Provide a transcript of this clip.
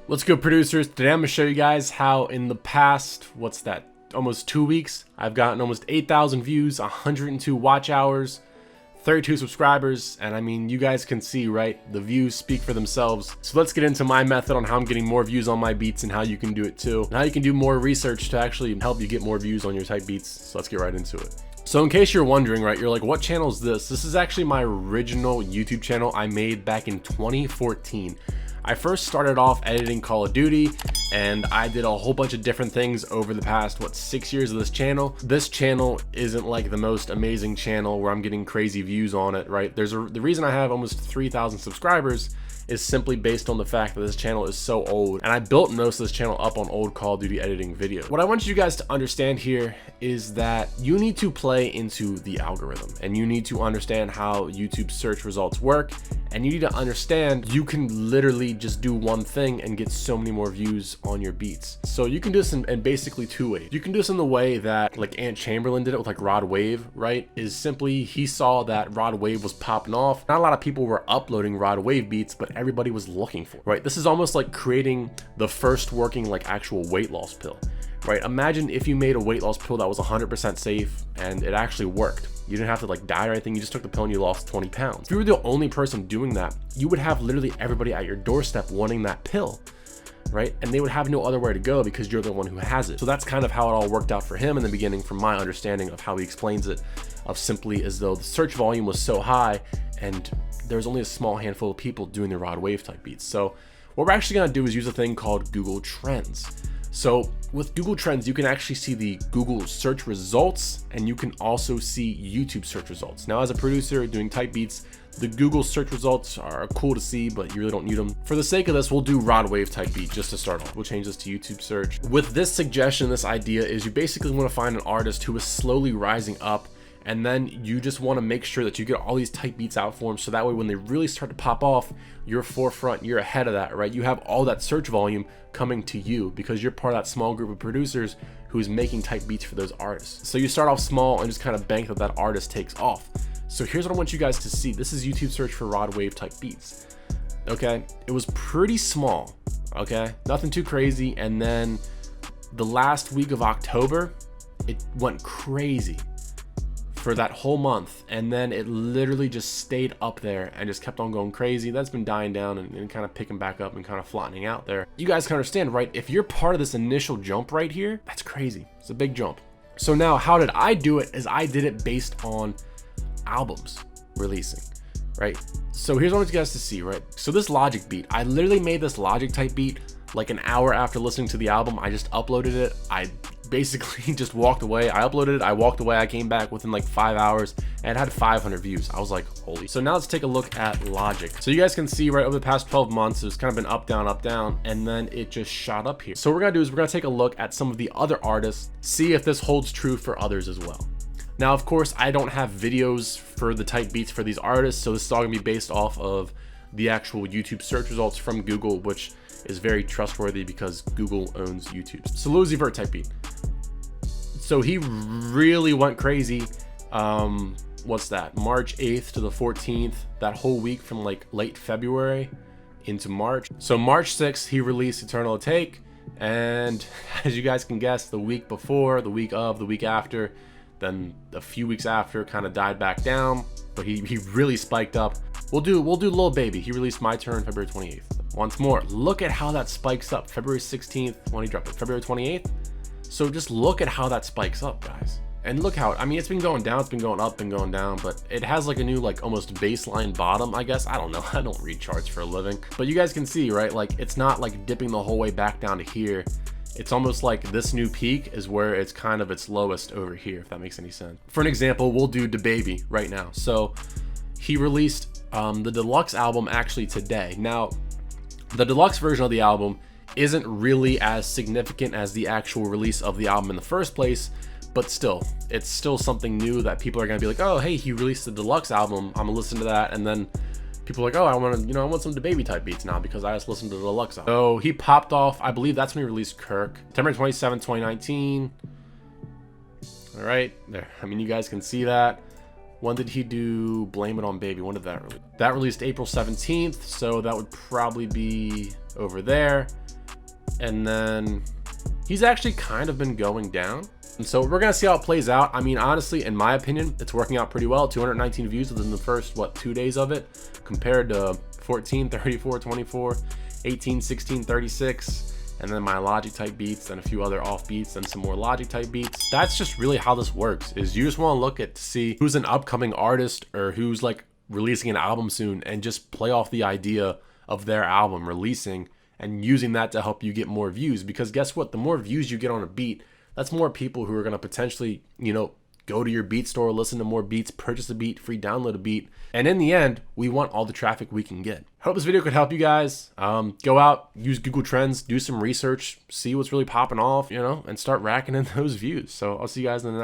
What's good, producers? Today I'm gonna show you guys how in the past, almost 2 weeks, I've gotten almost 8,000 views, 102 watch hours, 32 subscribers, and I mean, you guys can see, right? The views speak for themselves. So let's get into my method on how I'm getting more views on my beats and how you can do it too, and how you can do more research to actually help you get more views on your type beats. So let's get right into it. So in case you're wondering, right, you're like, what channel is this? This is actually my original YouTube channel I made back in 2014. I first started off editing Call of Duty, and I did a whole bunch of different things over the past, 6 years of this channel. This channel isn't like the most amazing channel where I'm getting crazy views on it, right? The reason I have almost 3,000 subscribers is simply based on the fact that this channel is so old, and I built most of this channel up on old Call of Duty editing videos. What I want you guys to understand here is that you need to play into the algorithm, and you need to understand how YouTube search results work, and you need to understand you can literally just do one thing and get so many more views on your beats. So you can do this in basically two ways. You can do this in the way that like Ant Chamberlain did it with like Rod Wave, right? Is simply he saw that Rod Wave was popping off. Not a lot of people were uploading Rod Wave beats, but everybody was looking for it, right? This is almost like creating the first working like actual weight loss pill, right? Imagine if you made a weight loss pill that was 100% safe and it actually worked. You didn't have to like die or anything. You just took the pill and you lost 20 pounds. If you were the only person doing that, you would have literally everybody at your doorstep wanting that pill, right? And they would have no other way to go because you're the one who has it. So that's kind of how it all worked out for him in the beginning, from my understanding of how he explains it, of simply as though the search volume was so high and there's only a small handful of people doing the Rod Wave type beats. So what we're actually gonna do is use a thing called Google Trends. So with Google Trends, you can actually see the Google search results, and you can also see YouTube search results. Now, as a producer doing type beats, the Google search results are cool to see, but you really don't need them. For the sake of this, we'll do Rod Wave type beat just to start off. We'll change this to YouTube search. With this suggestion, this idea is you basically want to find an artist who is slowly rising up, and then you just want to make sure that you get all these type beats out for them, so that way when they really start to pop off, you're forefront, you're ahead of that, right? You have all that search volume coming to you because you're part of that small group of producers who's making type beats for those artists. So you start off small and just kind of bank that artist takes off. So here's what I want you guys to see. This is YouTube search for Rod Wave type beats. Okay, it was pretty small, okay? Nothing too crazy. And then the last week of October, it went crazy for that whole month, and then it literally just stayed up there and just kept on going crazy. That's been dying down and kind of picking back up and kind of flattening out there. You guys can understand, right? If you're part of this initial jump right here, that's crazy. It's a big jump. So now how did I do it? Is I did it based on albums releasing, right? So here's what I want you guys to see, right? So this Logic beat, I literally made this Logic type beat like an hour after listening to the album. I just uploaded it. I basically just walked away. I uploaded it, I walked away, I came back within like 5 hours, and it had 500 views. I was like, holy. So now let's take a look at Logic. So you guys can see, right, over the past 12 months, it's kind of been up, down, and then it just shot up here. So what we're gonna do is we're gonna take a look at some of the other artists, see if this holds true for others as well. Now, of course, I don't have videos for the type beats for these artists, so this is all gonna be based off of the actual YouTube search results from Google, which is very trustworthy because Google owns YouTube. So Lil Uzi Vert type beat. So he really went crazy. What's that? March 8th to the 14th, that whole week from like late February into March. So March 6th, he released Eternal Take. And as you guys can guess, the week before, the week of, the week after, then a few weeks after, kind of died back down, but he really spiked up. We'll do Lil Baby. He released My Turn February 28th. Once more, look at how that spikes up. February 16th, when he dropped it, February 28th. So just look at how that spikes up, guys. And look how, I mean, it's been going down, it's been going up, been going down, but it has like a new, like almost baseline bottom, I guess. I don't know, I don't read charts for a living. But you guys can see, right? Like it's not like dipping the whole way back down to here. It's almost like this new peak is where it's kind of its lowest over here, if that makes any sense. For an example, we'll do DaBaby right now. So he released the deluxe album actually today. Now, the deluxe version of the album isn't really as significant as the actual release of the album in the first place, but still, it's still something new that people are gonna be like, oh, hey, he released the deluxe album, I'm gonna listen to that, and then people are like, oh, I want some DaBaby type beats now because I just listened to the deluxe album. So he popped off, I believe that's when he released Kirk, September 27, 2019. All right, there, I mean, you guys can see that. When did he do Blame It on Baby? When did that release? That released April 17th, so that would probably be over there. and then he's actually kind of been going down. And so we're gonna see how it plays out. I mean, honestly, in my opinion, it's working out pretty well. 219 views within the first, 2 days of it, compared to 14, 34, 24, 18, 16, 36. And then my Logic type beats and a few other off beats and some more Logic type beats. That's just really how this works, is you just want to look at to see who's an upcoming artist or who's like releasing an album soon, and just play off the idea of their album releasing and using that to help you get more views. Because guess what? The more views you get on a beat, that's more people who are going to potentially, go to your beat store, listen to more beats, purchase a beat, free download a beat. And in the end, we want all the traffic we can get. Hope this video could help you guys. Go out, use Google Trends, do some research, see what's really popping off, and start racking in those views. So I'll see you guys in the next